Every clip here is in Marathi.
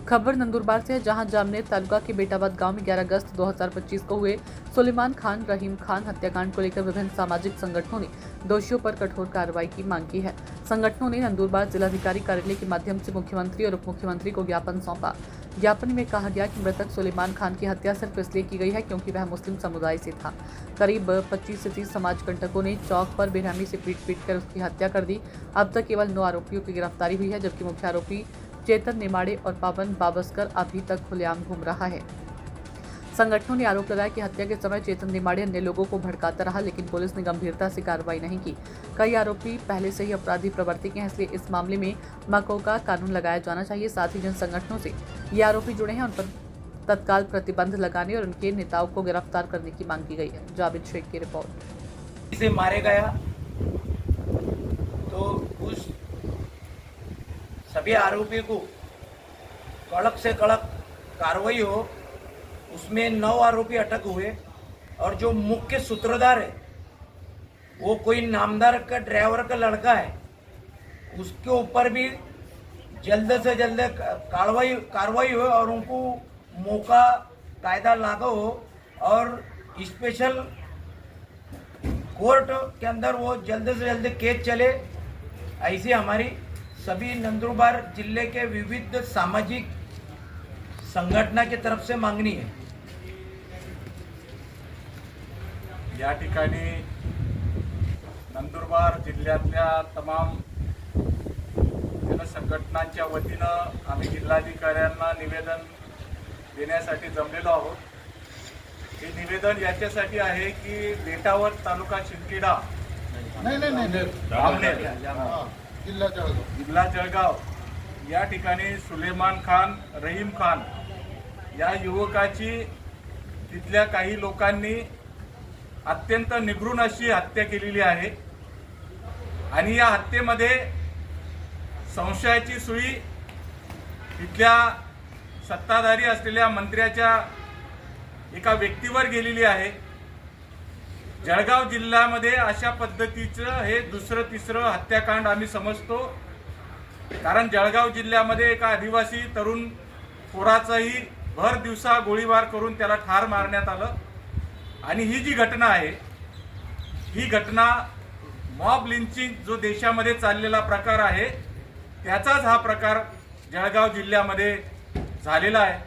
खबर नंदुरबार से है, जहां जामनेर तालुका के बेटाबाद गांव में 11 अगस्त 2025 को हुए सुलेमान खान रहीम खान हत्याकांड को लेकर विभिन्न सामाजिक संगठनों ने दोषियों पर कठोर कार्रवाई की मांग की है। संगठनों ने नंदुरबार जिलाधिकारी कार्यालय के माध्यम से मुख्यमंत्री और उप मुख्यमंत्री को ज्ञापन सौंपा। ज्ञापन में कहा गया कि मृतक सुलेमान खान की हत्या सिर्फ इसलिए की गई है क्योंकि वह मुस्लिम समुदाय से था। करीब 25 से 30 समाज कंटकों ने चौक पर बेरहमी से पीट कर उसकी हत्या कर दी। अब तक केवल 9 आरोपियों की गिरफ्तारी हुई है, जबकि मुख्य आरोपी चेतन निमाड़े और पावन बाबस्कर अभी तक खुलेआम घूम रहा है। संगठनों ने आरोप लगाया कि हत्या के समय चेतन निमाड़े अन्य लोगों को भड़काता रहा, लेकिन पुलिस ने गंभीरता से कार्रवाई नहीं की। कई आरोपी पहले से ही अपराधी प्रवृत्ति के हैं, इसलिए इस मामले में मकोका कानून लगाया जाना चाहिए। साथ ही जिन संगठनों से ये आरोपी जुड़े हैं उन पर तत्काल प्रतिबंध लगाने और उनके नेताओं को गिरफ्तार करने की मांग की गई है। जावेद शेख की रिपोर्ट। इसे मारे गया तो उस सभी आरोपी को कड़क से कड़क कार्रवाई हो। उसमें 9 आरोपी अटक हुए और जो मुख्य सूत्रधार है वो कोई नामदार का ड्राइवर का लड़का है, उसके ऊपर भी जल्द से जल्द कार्रवाई हो और उनको मौका कायदा लागू हो और स्पेशल कोर्ट के अंदर वो जल्द से जल्द केस चले। ऐसी हमारी सभी नंदुरबार जिले के विविध सामाजिक संघटना की तरफ से मांगणी है। या ठिकाणी नंदुरबार जिल्ह्यातल्या तमाम जनसंघटनांच्या वतीनं आम्ही जिल्हाधिकाऱ्यांना निवेदन देण्यासाठी जमलेलो आहोत। हे निवेदन याच्यासाठी आहे की बेटावर तालुका शिंदखेडा जिल्हा जळगाव या ठिकाणी सुलेमान खान रहीम खान या युवकाची तिथल्या काही लोकांनी अत्यंत निगृण अशी हत्या केलेली आहे आणि या हत्येमध्ये संशयाची सुई तिथल्या सत्ताधारी असलेल्या मंत्र्याच्या एका व्यक्तीवर गेलेली आहे। जळगाव जिल्ह्यामध्ये अशा पद्धतीचं हे दुसरं तिसरं हत्याकांड आम्ही समजतो, कारण जळगाव जिल्ह्यामध्ये एका आदिवासी तरुण पोराचाही भर दिवसा गोळीबार करून त्याला ठार मारण्यात आलं आणि ही जी घटना आहे ही घटना मॉब लिंचिंग जो देशामध्ये चाललेला प्रकार आहे त्याचाच हा प्रकार जळगाव जिल्ह्यामध्ये झालेला आहे।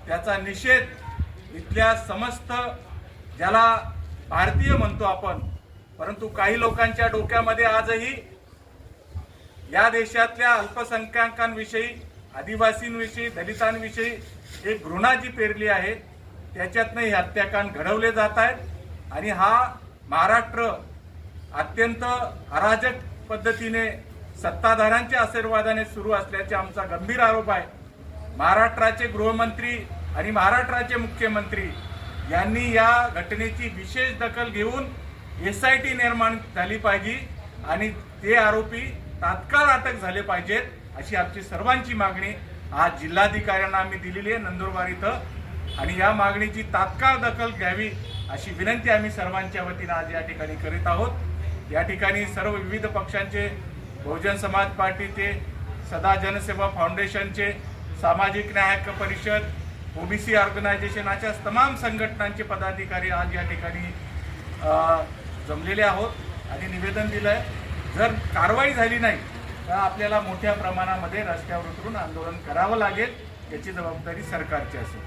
त्याचा निषेध इथल्या समस्त ज्याला भारतीय म्हणतो आपण, परंतु काही लोकांच्या डोक्यामध्ये आजही या देशातल्या अल्पसंख्याकांविषयी, आदिवासींविषयी, दलितांविषयी एक घृणा जी पेरली आहे त्याच्यातनं हे हत्याकांड घडवले जात आहेत आणि हा महाराष्ट्र अत्यंत अराजक पद्धतीने सत्ताधाऱ्यांच्या आशीर्वादाने सुरू असल्याचा आमचा गंभीर आरोप आहे। महाराष्ट्राचे गृहमंत्री आणि महाराष्ट्राचे मुख्यमंत्री यांनी या घटनेची विशेष दखल घेऊन SIT निर्माण झाली पाहिजे आणि ते आरोपी तात्काळ अटक झाले पाहिजेत अशी आमची सर्वांची मागणी आज जिल्हाधिकाऱ्यांना आम्ही दिलेली आहे नंदुरबार इथं आणि या मागणीची तात्काळ दखल घ्यावी अशी विनंती आम्ही सर्वांच्या वतीने आज या ठिकाणी करीत आहोत। या ठिकाणी सर्व विविध पक्षांचे, बहुजन समाज पार्टीचे, सदा जनसेवा फाउंडेशनचे, सामाजिक न्याय हक्क परिषद, OBC ऑर्गनायझेशन अशा तमाम संघटनांचे पदाधिकारी आज या ठिकाणी जमलेले आहोत आणि निवेदन दिलंय। जर कारवाई झाली नाही तर आपल्याला मोठ्या प्रमाणामध्ये रस्त्यावर उतरून आंदोलन करावं लागेल, याची जबाबदारी सरकारची असेल।